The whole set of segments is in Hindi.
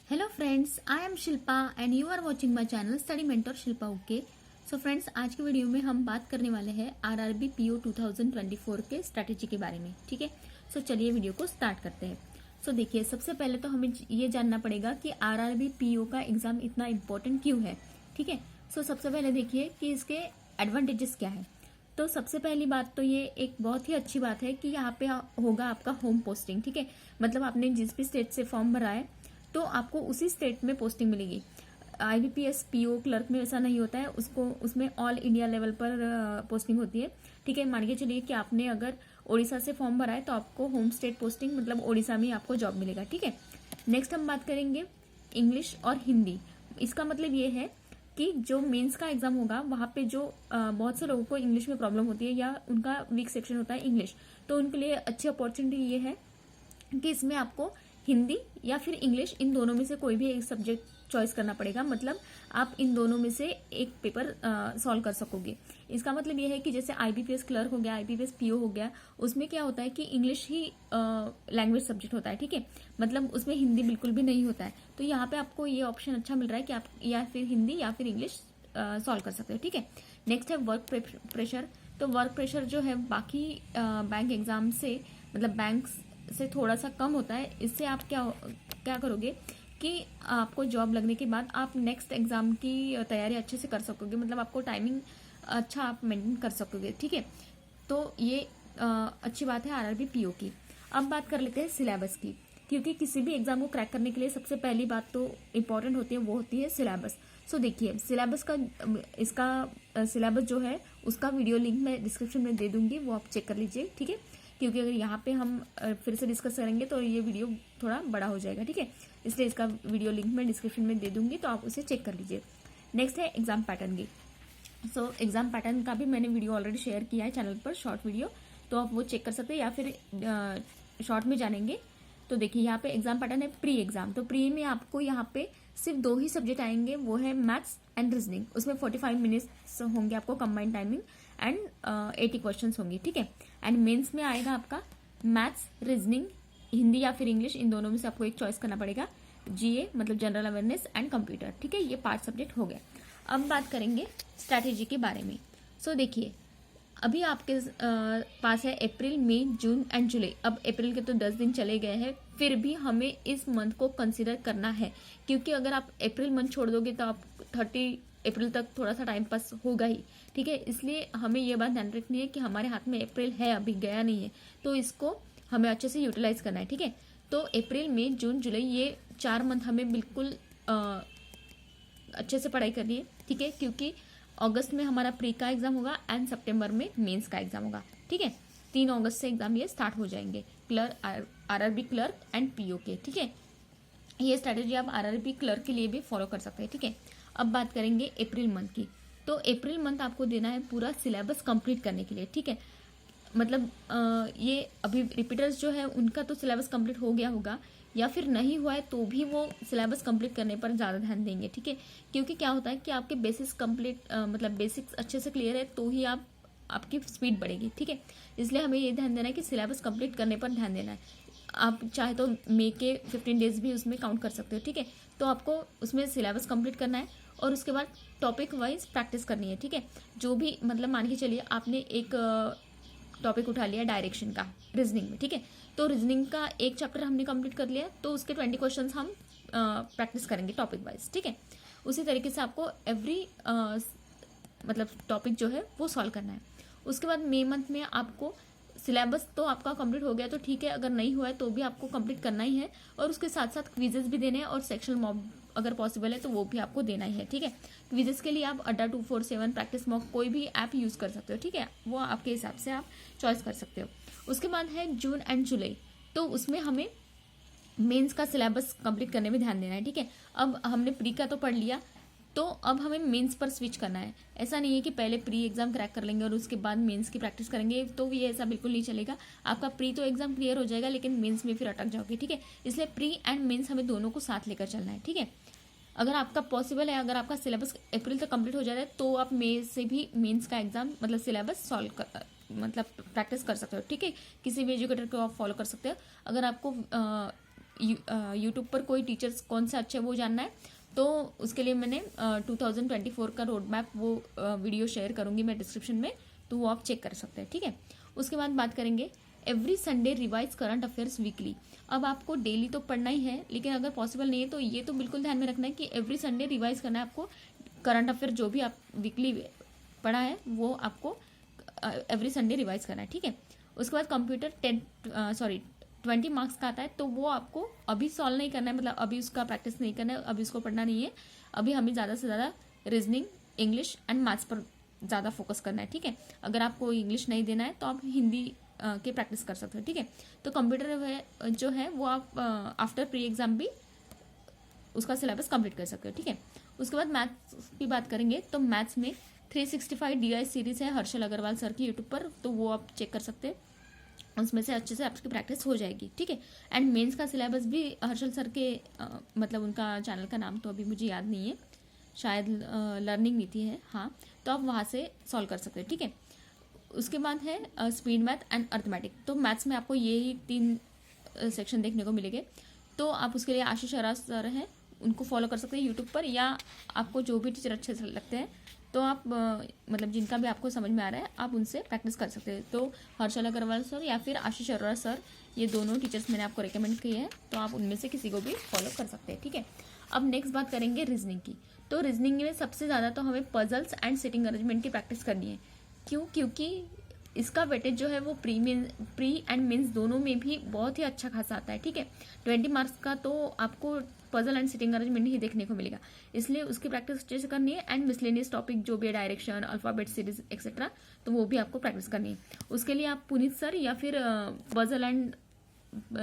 Hello friends, I am Shilpa and you are watching my channel study mentor Shilpa okay. So friends, आज की वीडियो में हम बात करने वाले हैं आरआरबी पीओ 2024 के स्ट्रैटेजी के बारे में। ठीक है, सो चलिए वीडियो को स्टार्ट करते हैं। सो देखिए, सबसे पहले तो हमें ये जानना पड़ेगा कि आरआरबी पीओ का एग्जाम इतना इम्पोर्टेंट क्यों है। ठीक है, सो सबसे पहले देखिए कि इसके एडवांटेजेस क्या है। तो सबसे पहली बात तो ये एक बहुत ही अच्छी बात है कि यहाँ पे होगा आपका होम पोस्टिंग। ठीक है, मतलब आपने जिस भी स्टेट से फॉर्म भरा है तो आपको उसी स्टेट में पोस्टिंग मिलेगी। आईबीपीएस पीओ क्लर्क में ऐसा नहीं होता है, उसमें ऑल इंडिया लेवल पर पोस्टिंग होती है। ठीक है, मान के चलिए कि आपने अगर ओडिशा से फॉर्म भरा है तो आपको होम स्टेट पोस्टिंग मतलब ओडिशा में आपको जॉब मिलेगा। ठीक है, नेक्स्ट हम बात करेंगे इंग्लिश और हिंदी। इसका मतलब ये है कि जो मेंस का एग्जाम होगा वहाँ पे जो बहुत से लोगों को इंग्लिश में प्रॉब्लम होती है या उनका वीक सेक्शन होता है इंग्लिश, तो उनके लिए अच्छी अपॉर्चुनिटी ये है कि इसमें आपको हिंदी या फिर इंग्लिश इन दोनों में से कोई भी एक सब्जेक्ट चॉइस करना पड़ेगा। मतलब आप इन दोनों में से एक पेपर सॉल्व कर सकोगे। इसका मतलब ये है कि जैसे आईबीपीएस क्लर्क हो गया, आईबीपीएस पीओ हो गया, उसमें क्या होता है कि इंग्लिश ही लैंग्वेज सब्जेक्ट होता है। ठीक है, मतलब उसमें हिंदी बिल्कुल भी नहीं होता है। तो यहाँ पे आपको ये ऑप्शन अच्छा मिल रहा है कि आप या फिर हिंदी या फिर इंग्लिश सॉल्व कर सकते हो। ठीक है, नेक्स्ट है वर्क प्रेशर। तो वर्क प्रेशर जो है बाकी बैंक एग्जाम से मतलब बैंक से थोड़ा सा कम होता है। इससे आप क्या करोगे कि आपको जॉब लगने के बाद आप नेक्स्ट एग्जाम की तैयारी अच्छे से कर सकोगे। मतलब आपको टाइमिंग अच्छा आप मेंटेन कर सकोगे। ठीक है, तो ये अच्छी बात है आरआरबी पीओ की। अब बात कर लेते हैं सिलेबस की, क्योंकि किसी भी एग्जाम को क्रैक करने के लिए सबसे पहली बात तो इम्पोर्टेंट होती है, वो होती है सिलेबस। सो देखिए, सिलेबस का इसका सिलेबस जो है उसका वीडियो लिंक मैं डिस्क्रिप्शन में दे दूंगी, वो आप चेक कर लीजिए। ठीक है, क्योंकि अगर यहाँ पे हम फिर से डिस्कस करेंगे तो ये वीडियो थोड़ा बड़ा हो जाएगा। ठीक है, इसलिए इसका वीडियो लिंक मैं डिस्क्रिप्शन में दे दूंगी, तो आप उसे चेक कर लीजिए। नेक्स्ट है एग्जाम पैटर्न की। सो एग्जाम पैटर्न का भी मैंने वीडियो ऑलरेडी शेयर किया है चैनल पर, शॉर्ट वीडियो, तो आप वो चेक कर सकते हैं या फिर शॉर्ट में जानेंगे तो देखिए यहाँ पे एग्जाम पैटर्न है प्री एग्जाम। तो प्री में आपको यहाँ पे सिर्फ 2 ही सब्जेक्ट आएंगे, वो है मैथ्स एंड रीजनिंग। उसमें 45 मिनट्स होंगे आपको कंबाइंड टाइमिंग एंड 80 क्वेश्चन होंगे। ठीक है, एंड मेंस में आएगा आपका मैथ्स, रीजनिंग, हिंदी या फिर इंग्लिश, इन दोनों में से आपको एक चॉइस करना पड़ेगा। जीए मतलब जनरल अवेयरनेस एंड कंप्यूटर। ठीक है, ये 5 सब्जेक्ट हो गए। अब बात करेंगे स्ट्रैटेजी के बारे में। सो देखिए, अभी आपके पास है अप्रैल, मई, जून एंड जुलाई। अब अप्रैल के तो 10 दिन चले गए हैं, फिर भी हमें इस मंथ को कंसिडर करना है, क्योंकि अगर आप अप्रैल मंथ छोड़ दोगे तो आप 30 अप्रैल तक थोड़ा सा टाइम पास होगा ही। ठीक है, इसलिए हमें ये बात ध्यान रखनी है कि हमारे हाथ में अप्रैल है, अभी गया नहीं है, तो इसको हमें अच्छे से यूटिलाइज करना है। ठीक है, तो अप्रैल, मई, जून, जुलाई, ये 4 मंथ हमें बिल्कुल अच्छे से पढ़ाई करनी है। ठीक है, क्योंकि अगस्त में हमारा प्री का एग्जाम होगा एंड सितंबर में मेंस का एग्जाम होगा। ठीक है, 3 अगस्त से एग्जाम ये स्टार्ट हो जाएंगे, आरआरबी क्लर्क एंड पीओ के। ठीक है, ये स्ट्रैटेजी आप आरआरबी क्लर्क के लिए भी फॉलो कर सकते हैं। ठीक है, अब बात करेंगे अप्रैल मंथ की। तो अप्रैल मंथ आपको देना है पूरा सिलेबस कंप्लीट करने के लिए। ठीक है, मतलब ये अभी रिपीटर्स जो है उनका तो सिलेबस कंप्लीट हो गया होगा, या फिर नहीं हुआ है तो भी वो सिलेबस कंप्लीट करने पर ज़्यादा ध्यान देंगे। ठीक है, क्योंकि क्या होता है कि आपके बेसिक्स कंप्लीट मतलब बेसिक्स अच्छे से क्लियर है तो ही आपकी स्पीड बढ़ेगी। ठीक है, इसलिए हमें ये ध्यान देना है कि सिलेबस कंप्लीट करने पर ध्यान देना है। आप चाहे तो मई के 15 डेज भी उसमें काउंट कर सकते हो। ठीक है, तो आपको उसमें सिलेबस कंप्लीट करना है और उसके बाद टॉपिक वाइज प्रैक्टिस करनी है। ठीक है, जो भी मतलब मान के चलिए आपने एक टॉपिक उठा लिया डायरेक्शन का रीजनिंग में। ठीक है, तो रीजनिंग का एक चैप्टर हमने कंप्लीट कर लिया, तो उसके 20 क्वेश्चंस हम प्रैक्टिस करेंगे टॉपिक वाइज। ठीक है, उसी तरीके से आपको एवरी मतलब टॉपिक जो है वो सॉल्व करना है। उसके बाद मई मंथ में आपको सिलेबस तो आपका कंप्लीट हो गया तो ठीक है, अगर नहीं हुआ है तो भी आपको कंप्लीट करना ही है, और उसके साथ साथ क्विजेस भी देने हैं और सेक्शनल मॉक अगर पॉसिबल है तो वो भी आपको देना ही है। ठीक है, क्विजेस के लिए आप अड्डा 247 प्रैक्टिस मॉक कोई भी ऐप यूज कर सकते हो। ठीक है, वो आपके हिसाब से आप चॉइस कर सकते हो। उसके बाद है जून एंड जुलाई, तो उसमें हमें मेंस का सिलेबस कंप्लीट करने में ध्यान देना है। ठीक है, अब हमने प्री का तो पढ़ लिया, तो अब हमें मेंस पर स्विच करना है। ऐसा नहीं है कि पहले प्री एग्जाम क्रैक कर लेंगे और उसके बाद मेंस की प्रैक्टिस करेंगे, तो ये ऐसा बिल्कुल नहीं चलेगा। आपका प्री तो एग्जाम क्लियर हो जाएगा लेकिन मेंस में फिर अटक जाओगे। ठीक है, इसलिए प्री एंड मेंस हमें दोनों को साथ लेकर चलना है। ठीक है, अगर आपका पॉसिबल है, अगर आपका सिलेबस अप्रैल तक कंप्लीट हो जाता है तो आप मई से भी मेंस का एग्जाम मतलब सिलेबस सॉल्व कर मतलब प्रैक्टिस कर सकते हो। ठीक है, किसी भी एजुकेटर को आप फॉलो कर सकते हो। अगर आपको यूट्यूब पर कोई टीचर्स कौन से अच्छे वो जानना है तो उसके लिए मैंने 2024 का रोड मैप वो वीडियो शेयर करूंगी मैं डिस्क्रिप्शन में, तो वो आप चेक कर सकते हैं, ठीक है। उसके बाद बात करेंगे every Sunday revise current affairs weekly. अब आपको डेली तो पढ़ना ही है, लेकिन अगर पॉसिबल नहीं है तो ये तो बिल्कुल ध्यान में रखना है कि एवरी संडे रिवाइज करना है आपको। करंट अफेयर जो भी आप वीकली पढ़ा है वो आपको एवरी संडे रिवाइज करना है, ठीक है। उसके बाद कंप्यूटर 20 मार्क्स का आता है, तो वो आपको अभी सॉल्व नहीं करना है, मतलब अभी उसका प्रैक्टिस नहीं करना है, अभी उसको पढ़ना नहीं है। अभी हमें ज़्यादा से ज़्यादा रीजनिंग, इंग्लिश एंड मैथ्स पर ज़्यादा फोकस करना है, ठीक है। अगर आपको इंग्लिश नहीं देना है तो आप हिंदी के प्रैक्टिस कर सकते हो, ठीक है। तो कंप्यूटर जो है वो आप आफ्टर प्री एग्जाम भी उसका सिलेबस कंप्लीट कर सकते हो, ठीक है। उसके बाद मैथ्स की बात करेंगे तो मैथ्स में 365 DI सीरीज है हर्षल अग्रवाल सर की यूट्यूब पर, तो वो आप चेक कर सकते हैं, उसमें से अच्छे से आपकी प्रैक्टिस हो जाएगी, ठीक है। एंड मेंस का सिलेबस भी हर्षल सर के मतलब उनका चैनल का नाम तो अभी मुझे याद नहीं है, शायद लर्निंग नीति है, हाँ, तो आप वहाँ से सॉल्व कर सकते हैं, ठीक है। उसके बाद है स्पीड मैथ एंड अर्थमेटिक। तो मैथ्स में आपको यही 3 सेक्शन देखने को मिलेंगे, तो आप उसके लिए आशीष अराज सर हैं, उनको फॉलो कर सकते हैं यूट्यूब पर, या आपको जो भी टीचर अच्छे से लगते हैं तो आप मतलब जिनका भी आपको समझ में आ रहा है आप उनसे प्रैक्टिस कर सकते हैं। तो हर्षल अग्रवाल सर या फिर आशीष अरोड़ा सर, ये दोनों टीचर्स मैंने आपको रिकमेंड किए हैं, तो आप उनमें से किसी को भी फॉलो कर सकते हैं, ठीक है। अब नेक्स्ट बात करेंगे रीजनिंग की। तो रीजनिंग में सबसे ज़्यादा तो हमें पजल्स एंड सिटिंग अरेंजमेंट की प्रैक्टिस करनी है। क्यों? क्योंकि इसका वेटेज जो है वो प्री एंड मेंस दोनों में भी बहुत ही अच्छा खासा आता है, ठीक है। 20 मार्क्स का तो आपको पजल एंड सिटिंग अरेंजमेंट ही देखने को मिलेगा, इसलिए उसकी प्रैक्टिस अच्छे से करनी है। एंड मिसलेनियस टॉपिक जो भी है, डायरेक्शन, अल्फाबेट सीरीज एक्सेट्रा, तो वो भी आपको प्रैक्टिस करनी है। उसके लिए आप पुनीत सर या फिर पजल एंड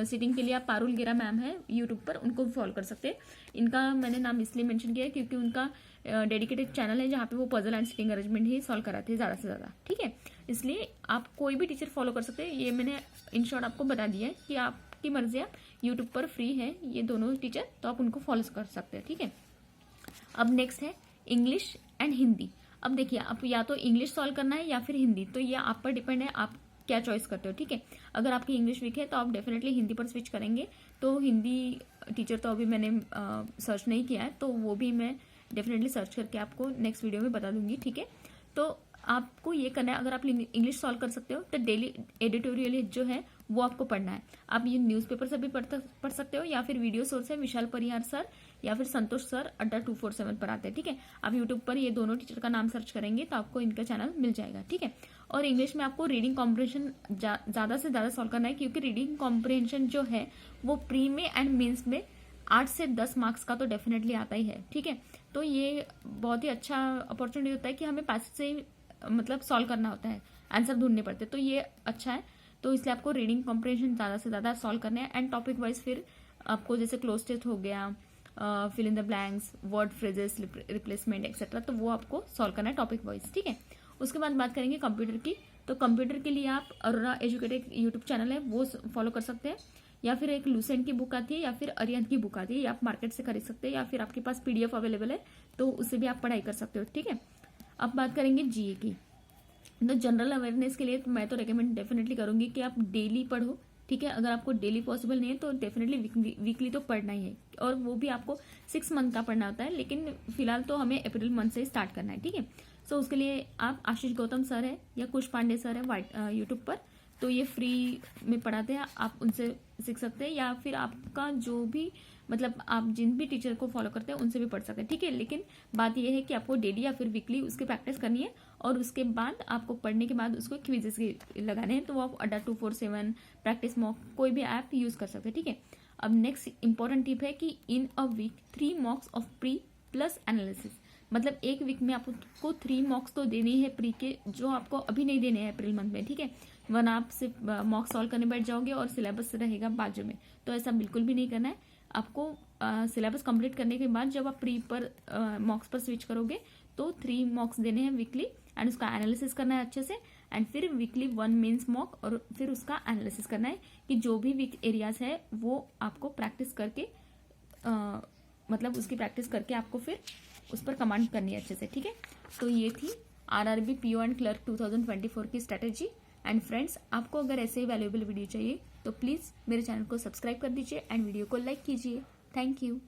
सिटिंग के लिए आप पारुल गिरा मैम है यूट्यूब पर, उनको भी फॉलो कर सकते हैं। इनका मैंने नाम इसलिए मेंशन किया है क्योंकि उनका डेडिकेटेड चैनल है जहाँ पे वो puzzle and sitting arrangement he solve कराते हैं ज़्यादा से ज़्यादा, ठीक है। इसलिए आप कोई भी टीचर फॉलो कर सकते हैं, ये मैंने इन शॉर्ट आपको बता दिया है कि आपकी मर्जी है, यूट्यूब पर फ्री है ये दोनों टीचर, तो आप उनको फॉलो कर सकते हैं, ठीक है। अब नेक्स्ट है इंग्लिश एंड हिंदी। अब देखिए, आप या तो इंग्लिश सॉल्व करना है या फिर हिंदी, तो ये आप पर डिपेंड है, आप क्या चॉइस करते हो, ठीक है। अगर आपकी इंग्लिश वीक है तो आप डेफिनेटली हिंदी पर स्विच करेंगे। तो हिंदी टीचर तो अभी मैंने सर्च नहीं किया है, तो वो भी मैं डेफिनेटली सर्च करके आपको नेक्स्ट वीडियो में बता दूंगी, ठीक है। तो आपको ये करना है, अगर आप इंग्लिश सॉल्व कर सकते हो तो डेली एडिटोरियल जो है वो आपको पढ़ना है। आप ये न्यूज़पेपर से भी पढ़ सकते हो, या फिर वीडियो सोर्स है विशाल परिहार सर या फिर संतोष सर अड्डा 247 पर आते हैं, ठीक है। आप यूट्यूब पर ये दोनों टीचर का नाम सर्च करेंगे तो आपको इनका चैनल मिल जाएगा, ठीक है। और इंग्लिश में आपको रीडिंग कॉम्प्रिहेंशन ज़्यादा से ज़्यादा सॉल्व करना है, क्योंकि रीडिंग कॉम्प्रिहेंशन जो है वो प्री में एंड मेंस में 8 से 10 मार्क्स का तो डेफिनेटली आता ही है, ठीक है। तो ये बहुत ही अच्छा अपॉर्चुनिटी होता है कि हमें पैसेज से मतलब सॉल्व करना होता है, आंसर ढूंढने पड़ते हैं, तो ये अच्छा है। तो इसलिए आपको रीडिंग कॉम्प्रिहेंशन ज़्यादा से ज़्यादा सॉल्व करना है। एंड टॉपिक वाइज फिर आपको जैसे क्लोज टेस्ट हो गया, fill in the blanks, word phrases, replacement etcetera, तो वो आपको सॉल्व करना है टॉपिक वाइज, ठीक है। उसके बाद बात करेंगे कंप्यूटर की। तो कंप्यूटर के लिए आप अरोरा एजुकेटेड यूट्यूब चैनल है वो फॉलो कर सकते हैं, या फिर एक लूसेंट की बुक आती है या फिर अरिहंत की बुक आती है, या आप मार्केट से खरीद सकते हैं, या फिर आपके पास PDF अवेलेबल है तो उससे भी आप पढ़ाई कर सकते हो, ठीक है। अब बात करेंगे GA की। तो जनरल अवेयरनेस के लिए तो मैं तो रेकमेंड डेफिनेटली करूंगी कि आप डेली पढ़ो, ठीक है। अगर आपको डेली पॉसिबल नहीं है तो डेफिनेटली वीकली तो पढ़ना ही है, और वो भी आपको 6 मंथ का पढ़ना होता है, लेकिन फिलहाल तो हमें अप्रैल मंथ से स्टार्ट करना है, ठीक है। सो उसके लिए आप आशीष गौतम सर है या कुश पांडे सर है यूट्यूब पर, तो ये फ्री में पढ़ाते हैं, आप उनसे सीख सकते हैं, या फिर आपका जो भी मतलब आप जिन भी टीचर को फॉलो करते हैं उनसे भी पढ़ सकते हैं, ठीक है। लेकिन बात यह है कि आपको डेली या फिर वीकली उसकी प्रैक्टिस करनी है, और उसके बाद आपको पढ़ने के बाद उसको क्विजेस लगाने हैं, तो वो आप अड्डा 247, प्रैक्टिस मॉक, कोई भी ऐप यूज कर सकते हैं, ठीक है। अब नेक्स्ट इंपॉर्टेंट टिप है कि in a week 3 mocks of pre plus analysis, मतलब एक वीक में आपको 3 मॉक्स तो देने हैं प्री के, जो आपको अभी नहीं देने हैं अप्रैल मंथ में, ठीक है। वन आप सिर्फ मॉक सॉल्व करने बैठ जाओगे और सिलेबस रहेगा बाजू में, तो ऐसा बिल्कुल भी नहीं करना है। आपको सिलेबस कंप्लीट करने के बाद जब आप प्री पर मॉक्स पर स्विच करोगे तो 3 मॉक्स देने हैं वीकली, एंड उसका एनालिसिस करना है अच्छे से, एंड फिर वीकली 1 मेंस मॉक, और फिर उसका एनालिसिस करना है कि जो भी वीक एरियाज है वो आपको प्रैक्टिस करके मतलब उसकी प्रैक्टिस करके आपको फिर उस पर कमांड करनी है अच्छे से, ठीक है। तो ये थी RRB PO एंड क्लर्क 2024 की स्ट्रेटेजी। एंड फ्रेंड्स, आपको अगर ऐसे ही वैल्यूएबल वीडियो चाहिए तो प्लीज़ मेरे चैनल को सब्सक्राइब कर दीजिए एंड वीडियो को लाइक कीजिए। Thank you.